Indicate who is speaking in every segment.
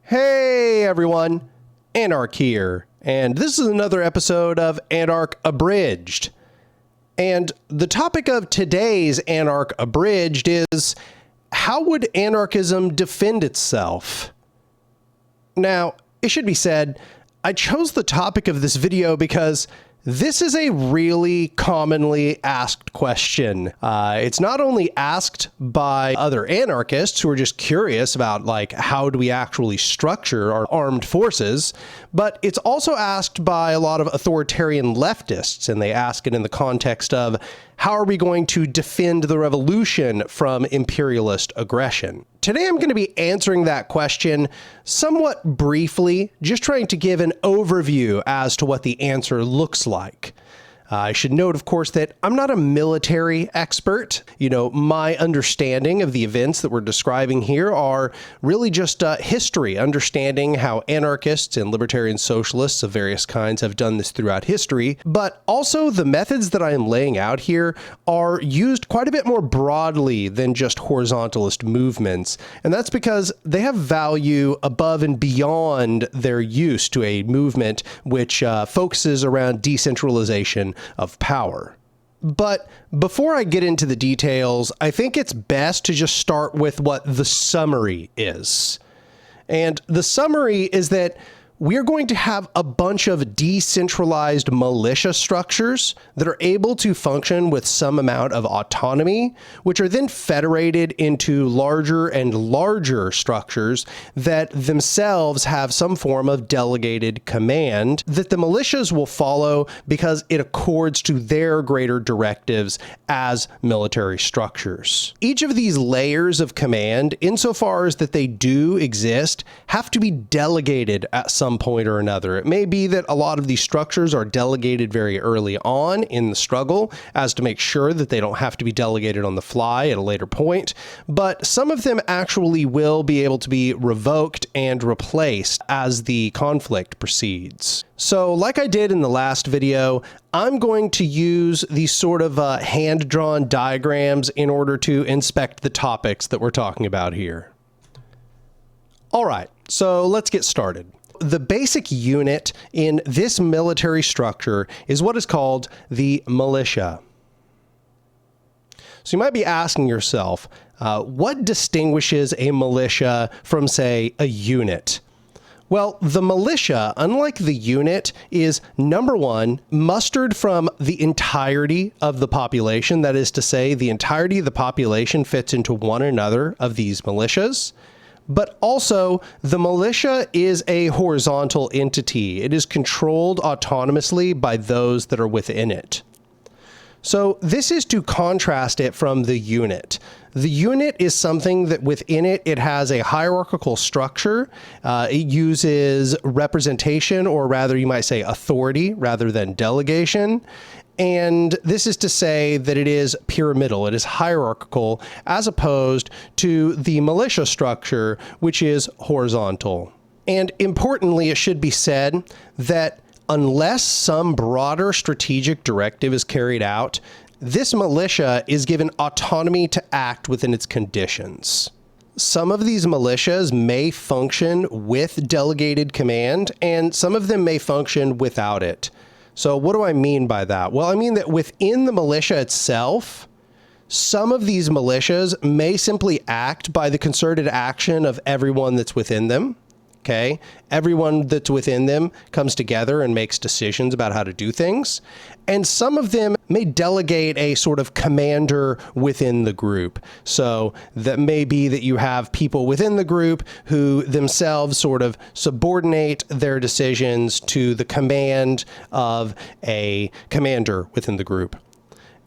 Speaker 1: Hey everyone, Anarch here, and this is another episode of Anarch Abridged. And the topic of today's Anarch Abridged is, how would anarchism defend itself? Now, it should be said, I chose the topic of this video because this is a really commonly asked question. It's not only asked by other anarchists who are just curious about, like, how do we actually structure our armed forces, but it's also asked by a lot of authoritarian leftists, and they ask it in the context of, how are we going to defend the revolution from imperialist aggression? Today I'm going to be answering that question somewhat briefly, just trying to give an overview as to what the answer looks like. I should note, of course, that I'm not a military expert. You know, my understanding of the events that we're describing here are really just history, understanding how anarchists and libertarian socialists of various kinds have done this throughout history. But also the methods that I am laying out here are used quite a bit more broadly than just horizontalist movements. And that's because they have value above and beyond their use to a movement which focuses around decentralization of power. But before I get into the details, I think it's best to just start with what the summary is. And the summary is that we're going to have a bunch of decentralized militia structures that are able to function with some amount of autonomy, which are then federated into larger and larger structures that themselves have some form of delegated command that the militias will follow because it accords to their greater directives as military structures. Each of these layers of command, insofar as that they do exist, have to be delegated at some point or another. It may be that a lot of these structures are delegated very early on in the struggle as to make sure that they don't have to be delegated on the fly at a later point, but some of them actually will be able to be revoked and replaced as the conflict proceeds. So like I did in the last video, I'm going to use these sort of hand-drawn diagrams in order to inspect the topics that we're talking about here. All right, so let's get started. The basic unit in this military structure is what is called the militia. So you might be asking yourself, what distinguishes a militia from, say, a unit? Well, the militia, unlike the unit, is, number one, mustered from the entirety of the population. That is to say, the entirety of the population fits into one another of these militias. But also, the militia is a horizontal entity. It is controlled autonomously by those that are within it. So this is to contrast it from the unit. The unit is something that within it, it has a hierarchical structure. It uses representation, or rather you might say authority rather than delegation. And this is to say that it is pyramidal, it is hierarchical, as opposed to the militia structure, which is horizontal. And importantly, it should be said that unless some broader strategic directive is carried out, this militia is given autonomy to act within its conditions. Some of these militias may function with delegated command, and some of them may function without it. So what do I mean by that? Well, I mean that within the militia itself, some of these militias may simply act by the concerted action of everyone that's within them. Okay? Everyone that's within them comes together and makes decisions about how to do things. And some of them may delegate a sort of commander within the group. So that may be that you have people within the group who themselves sort of subordinate their decisions to the command of a commander within the group.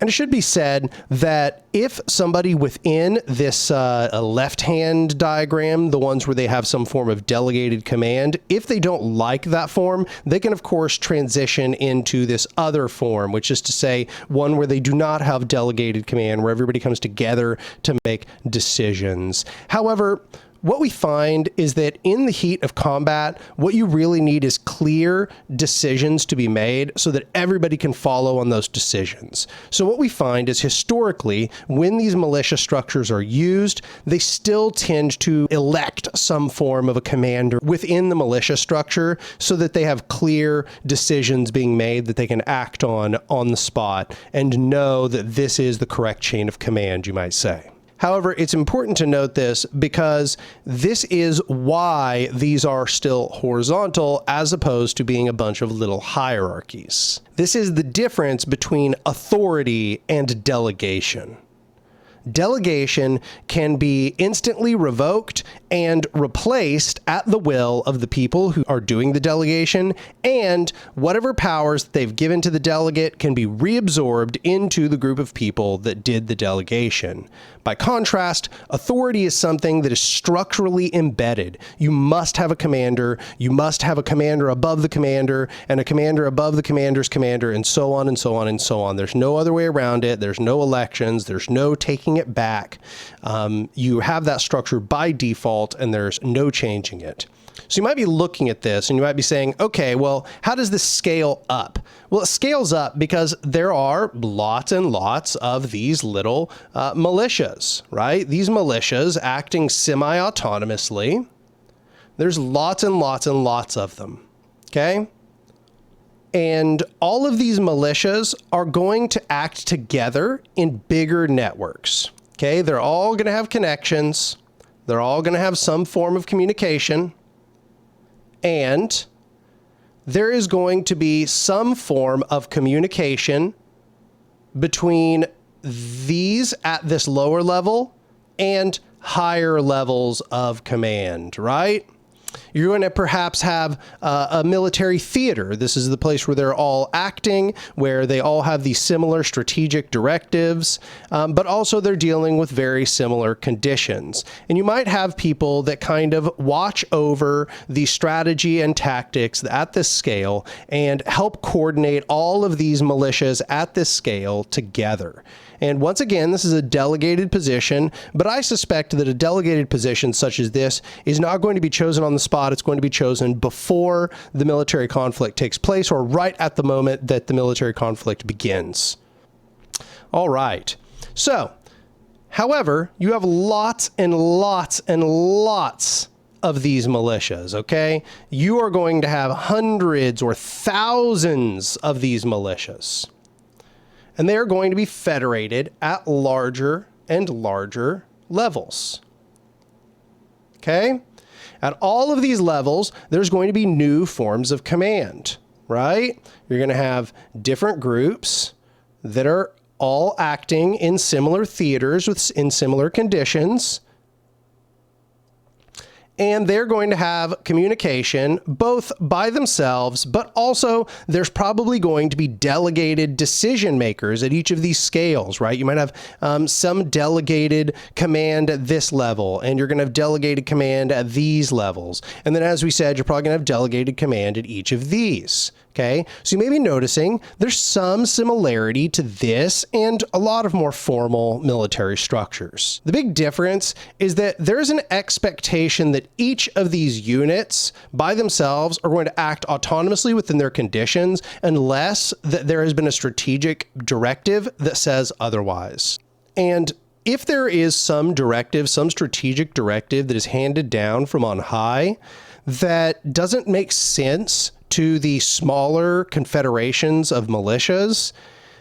Speaker 1: And it should be said that if somebody within this left-hand diagram, the ones where they have some form of delegated command, if they don't like that form, they can, of course, transition into this other form, which is to say one where they do not have delegated command, where everybody comes together to make decisions. However, what we find is that in the heat of combat, what you really need is clear decisions to be made so that everybody can follow on those decisions. So what we find is historically, when these militia structures are used, they still tend to elect some form of a commander within the militia structure so that they have clear decisions being made that they can act on the spot and know that this is the correct chain of command, you might say. However, it's important to note this because this is why these are still horizontal as opposed to being a bunch of little hierarchies. This is the difference between authority and delegation. Delegation can be instantly revoked and replaced at the will of the people who are doing the delegation, and whatever powers they've given to the delegate can be reabsorbed into the group of people that did the delegation. By contrast, authority is something that is structurally embedded. You must have a commander, you must have a commander above the commander, and a commander above the commander's commander, and so on and so on and so on. There's no other way around it. There's no elections. There's no taking it back. You have that structure by default, and there's no changing it. So you might be looking at this and you might be saying, okay, well, how does this scale up? Well, it scales up because there are lots and lots of these little militias, right? These militias acting semi-autonomously. There's lots and lots and lots of them, okay? And all of these militias are going to act together in bigger networks, okay? They're all going to have connections. They're all going to have some form of communication. And there is going to be some form of communication between these at this lower level and higher levels of command, right? You're going to perhaps have a military theater. This is the place where they're all acting, where they all have these similar strategic directives, but also they're dealing with very similar conditions. And you might have people that kind of watch over the strategy and tactics at this scale and help coordinate all of these militias at this scale together. And once again, this is a delegated position, but I suspect that a delegated position such as this is not going to be chosen on the spot. It's going to be chosen before the military conflict takes place or right at the moment that the military conflict begins. All right. So, however, you have lots and lots and lots of these militias, okay? You are going to have hundreds or thousands of these militias. And they are going to be federated at larger and larger levels. Okay? At all of these levels, there's going to be new forms of command, right? You're going to have different groups that are all acting in similar theaters in similar conditions. And they're going to have communication both by themselves, but also there's probably going to be delegated decision makers at each of these scales, right? You might have some delegated command at this level, and you're going to have delegated command at these levels. And then, as we said, you're probably going to have delegated command at each of these. Okay, so you may be noticing there's some similarity to this and a lot of more formal military structures. The big difference is that there's an expectation that each of these units by themselves are going to act autonomously within their conditions unless that there has been a strategic directive that says otherwise. And if there is some directive, some strategic directive that is handed down from on high that doesn't make sense to the smaller confederations of militias,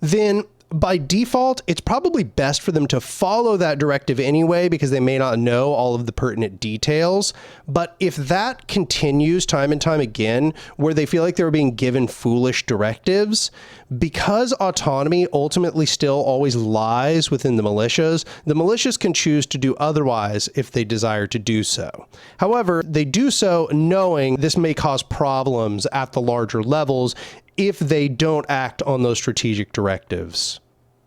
Speaker 1: then by default, it's probably best for them to follow that directive anyway because they may not know all of the pertinent details. But if that continues time and time again, where they feel like they're being given foolish directives, because autonomy ultimately still always lies within the militias can choose to do otherwise if they desire to do so. However, they do so knowing this may cause problems at the larger levels if they don't act on those strategic directives.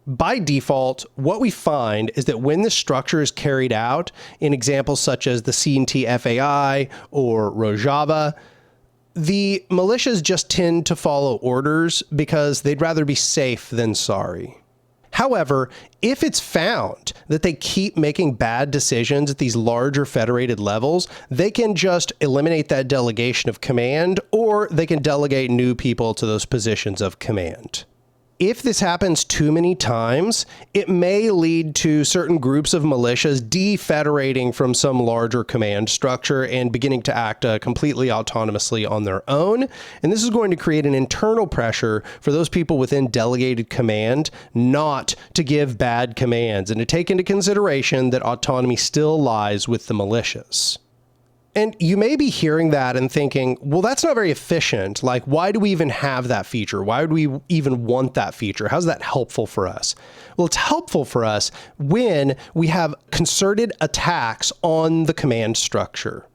Speaker 1: By default, what we find is that when this structure is carried out in examples such as the C&T FAI or Rojava, the militias just tend to follow orders because they'd rather be safe than sorry. However, if it's found that they keep making bad decisions at these larger federated levels, they can just eliminate that delegation of command, or they can delegate new people to those positions of command. If this happens too many times, it may lead to certain groups of militias defederating from some larger command structure and beginning to act completely autonomously on their own. And this is going to create an internal pressure for those people within delegated command not to give bad commands and to take into consideration that autonomy still lies with the militias. And you may be hearing that and thinking, well, that's not very efficient. Like, why do we even have that feature? Why would we even want that feature? How's that helpful for us? Well, it's helpful for us when we have concerted attacks on the command structure.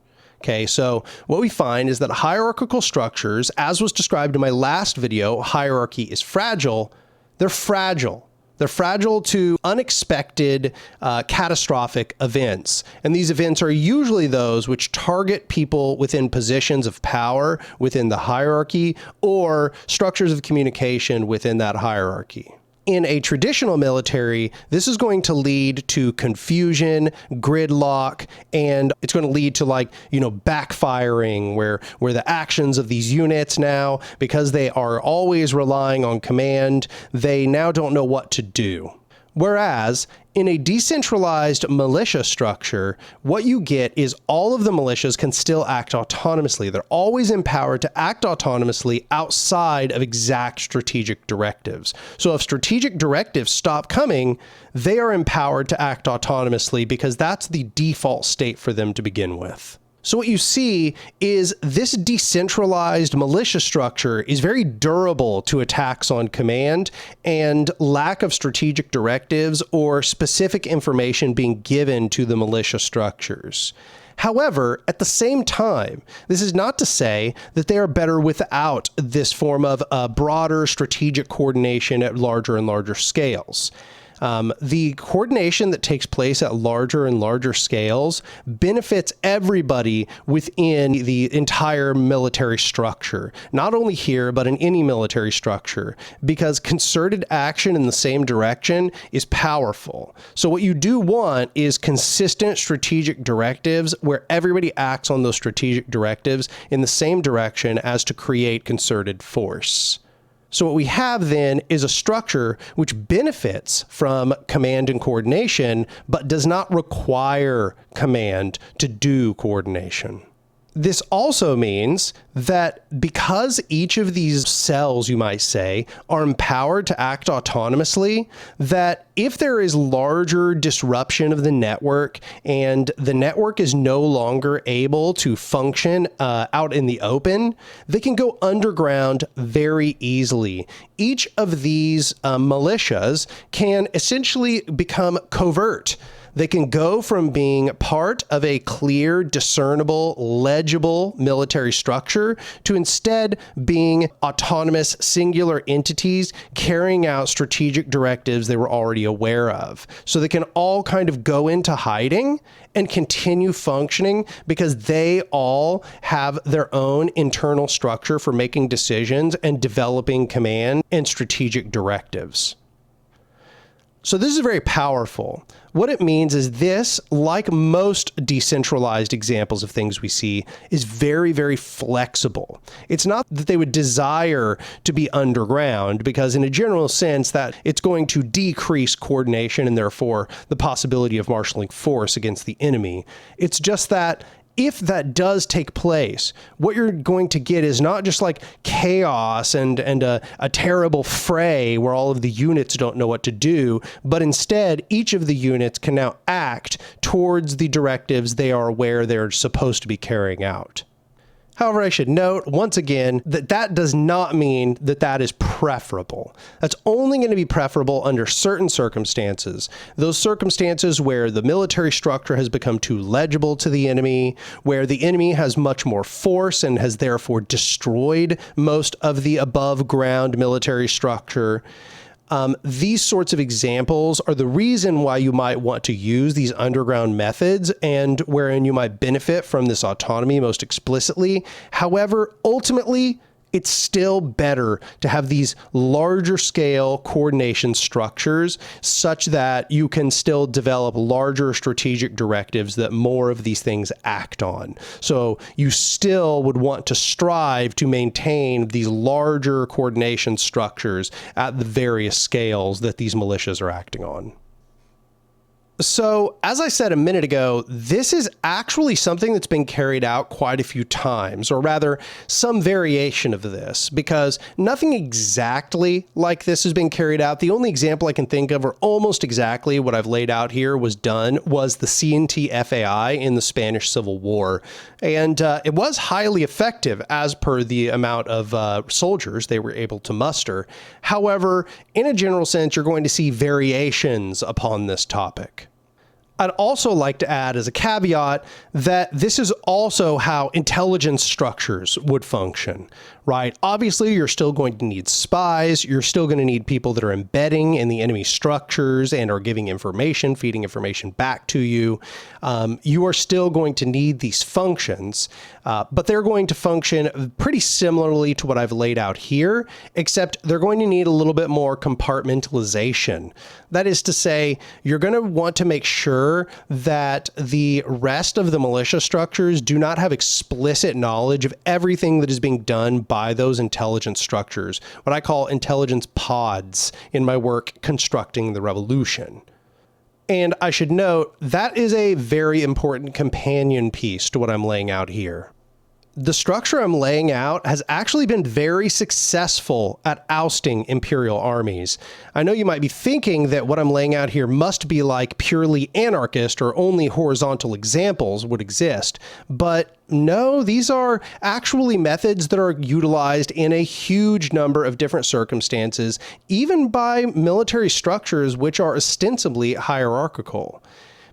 Speaker 1: Okay, so what we find is that hierarchical structures, as was described in my last video, hierarchy is fragile. They're fragile. They're fragile to unexpected, catastrophic events. And these events are usually those which target people within positions of power within the hierarchy or structures of communication within that hierarchy. In a traditional military, this is going to lead to confusion, gridlock, and it's going to lead to backfiring where the actions of these units now, because they are always relying on command, they now don't know what to do. Whereas in a decentralized militia structure, what you get is all of the militias can still act autonomously. They're always empowered to act autonomously outside of exact strategic directives. So if strategic directives stop coming, they are empowered to act autonomously because that's the default state for them to begin with. So what you see is this decentralized militia structure is very durable to attacks on command and lack of strategic directives or specific information being given to the militia structures. However, at the same time, this is not to say that they are better without this form of broader strategic coordination at larger and larger scales. The coordination that takes place at larger and larger scales benefits everybody within the entire military structure, not only here, but in any military structure, because concerted action in the same direction is powerful. So what you do want is consistent strategic directives where everybody acts on those strategic directives in the same direction as to create concerted force. So what we have then is a structure which benefits from command and coordination, but does not require command to do coordination. This also means that because each of these cells, you might say, are empowered to act autonomously, that if there is larger disruption of the network and the network is no longer able to function out in the open, they can go underground very easily. Each of these militias can essentially become covert. They can go from being part of a clear, discernible, legible military structure to instead being autonomous, singular entities carrying out strategic directives they were already aware of. So they can all kind of go into hiding and continue functioning because they all have their own internal structure for making decisions and developing command and strategic directives. So this is very powerful. What it means is this, like most decentralized examples of things we see, is very, very flexible. It's not that they would desire to be underground, because in a general sense that it's going to decrease coordination and therefore the possibility of marshaling force against the enemy. It's just that if that does take place, what you're going to get is not just like chaos and a terrible fray where all of the units don't know what to do, but instead each of the units can now act towards the directives they are aware they're supposed to be carrying out. However, I should note, once again, that does not mean that is preferable. That's only going to be preferable under certain circumstances. Those circumstances where the military structure has become too legible to the enemy, where the enemy has much more force and has therefore destroyed most of the above ground military structure. These sorts of examples are the reason why you might want to use these underground methods and wherein you might benefit from this autonomy most explicitly. However, ultimately, it's still better to have these larger scale coordination structures such that you can still develop larger strategic directives that more of these things act on. So you still would want to strive to maintain these larger coordination structures at the various scales that these militias are acting on. So, as I said a minute ago, this is actually something that's been carried out quite a few times, or rather, some variation of this, because nothing exactly like this has been carried out. The only example I can think of, or almost exactly what I've laid out here was the CNT-FAI in the Spanish Civil War. And it was highly effective as per the amount of soldiers they were able to muster. However, in a general sense, you're going to see variations upon this topic. I'd also like to add as a caveat that this is also how intelligence structures would function, right? Obviously, you're still going to need spies. You're still going to need people that are embedding in the enemy structures and are giving information, feeding information back to you. You are still going to need these functions, but they're going to function pretty similarly to what I've laid out here, except they're going to need a little bit more compartmentalization. That is to say, you're going to want to make sure that the rest of the militia structures do not have explicit knowledge of everything that is being done by those intelligence structures, what I call intelligence pods in my work, Constructing the Revolution. And I should note, that is a very important companion piece to what I'm laying out here. The structure I'm laying out has actually been very successful at ousting imperial armies. I know you might be thinking that what I'm laying out here must be like purely anarchist or only horizontal examples would exist, but no, these are actually methods that are utilized in a huge number of different circumstances, even by military structures which are ostensibly hierarchical.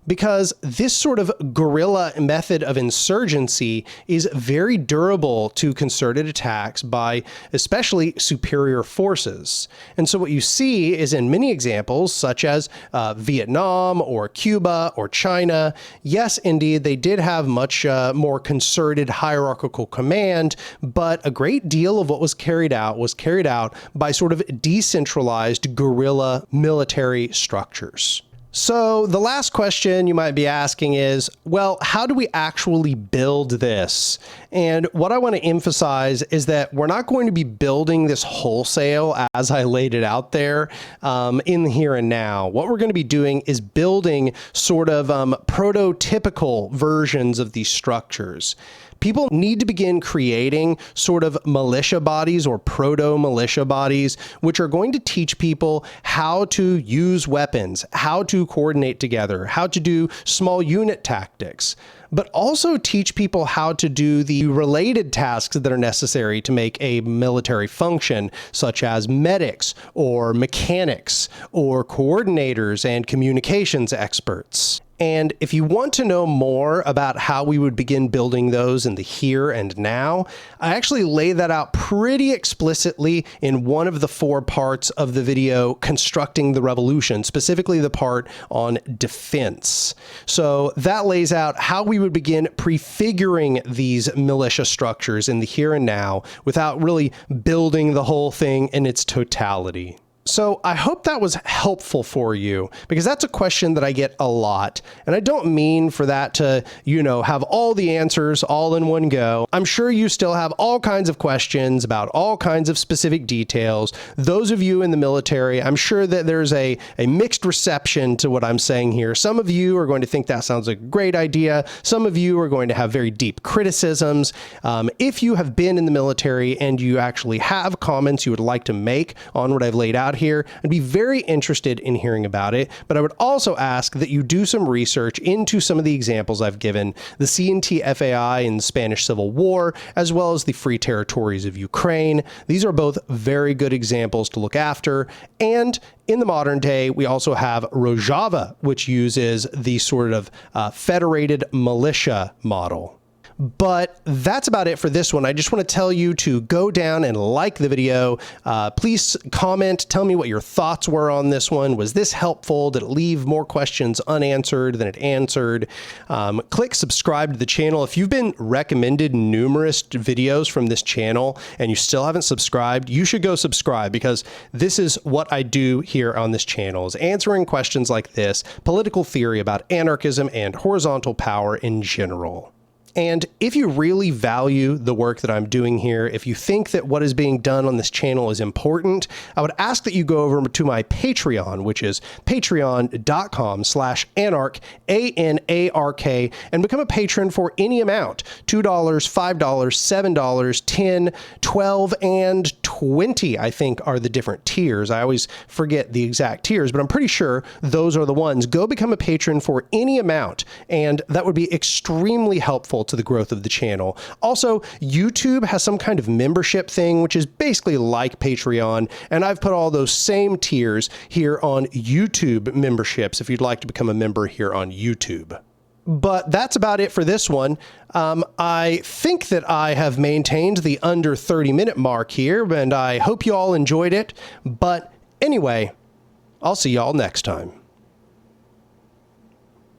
Speaker 1: Because this sort of guerrilla method of insurgency is very durable to concerted attacks by especially superior forces. And so what you see is in many examples, such as Vietnam or Cuba or China, yes, indeed, they did have much more concerted hierarchical command, but a great deal of what was carried out by sort of decentralized guerrilla military structures. So the last question you might be asking is, well, how do we actually build this? And what I want to emphasize is that we're not going to be building this wholesale as I laid it out there in the here and now. What we're going to be doing is building sort of prototypical versions of these structures. People need to begin creating sort of militia bodies or proto-militia bodies, which are going to teach people how to use weapons, how to coordinate together, how to do small unit tactics, but also teach people how to do the related tasks that are necessary to make a military function, such as medics or mechanics or coordinators and communications experts. And if you want to know more about how we would begin building those in the here and now, I actually lay that out pretty explicitly in one of the 4 parts of the video, Constructing the Revolution, specifically the part on defense. So that lays out how we would begin prefiguring these militia structures in the here and now without really building the whole thing in its totality. So I hope that was helpful for you, because that's a question that I get a lot. And I don't mean for that to, have all the answers all in one go. I'm sure you still have all kinds of questions about all kinds of specific details. Those of you in the military, I'm sure that there's a mixed reception to what I'm saying here. Some of you are going to think that sounds like a great idea. Some of you are going to have very deep criticisms. If you have been in the military and you actually have comments you would like to make on what I've laid out here, I'd be very interested in hearing about it, but I would also ask that you do some research into some of the examples I've given, the CNT-FAI in the Spanish Civil War, as well as the Free Territories of Ukraine. These are both very good examples to look after, and in the modern day, we also have Rojava, which uses the sort of federated militia model. But that's about it for this one. I just want to tell you to go down and like the video. Please comment. Tell me what your thoughts were on this one. Was this helpful? Did it leave more questions unanswered than it answered? Click subscribe to the channel. If you've been recommended numerous videos from this channel and you still haven't subscribed, you should go subscribe, because this is what I do here on this channel, is answering questions like this, political theory about anarchism and horizontal power in general. And if you really value the work that I'm doing here, if you think that what is being done on this channel is important, I would ask that you go over to my Patreon, which is patreon.com/anarch, ANARK, and become a patron for any amount. $2, $5, $7, $10, $12, and $20, I think, are the different tiers. I always forget the exact tiers, but I'm pretty sure those are the ones. Go become a patron for any amount, and that would be extremely helpful to the growth of the channel. Also, YouTube has some kind of membership thing, which is basically like Patreon, and I've put all those same tiers here on YouTube memberships if you'd like to become a member here on YouTube. But that's about it for this one. I think that I have maintained the under 30-minute mark here, and I hope you all enjoyed it. But anyway, I'll see y'all next time.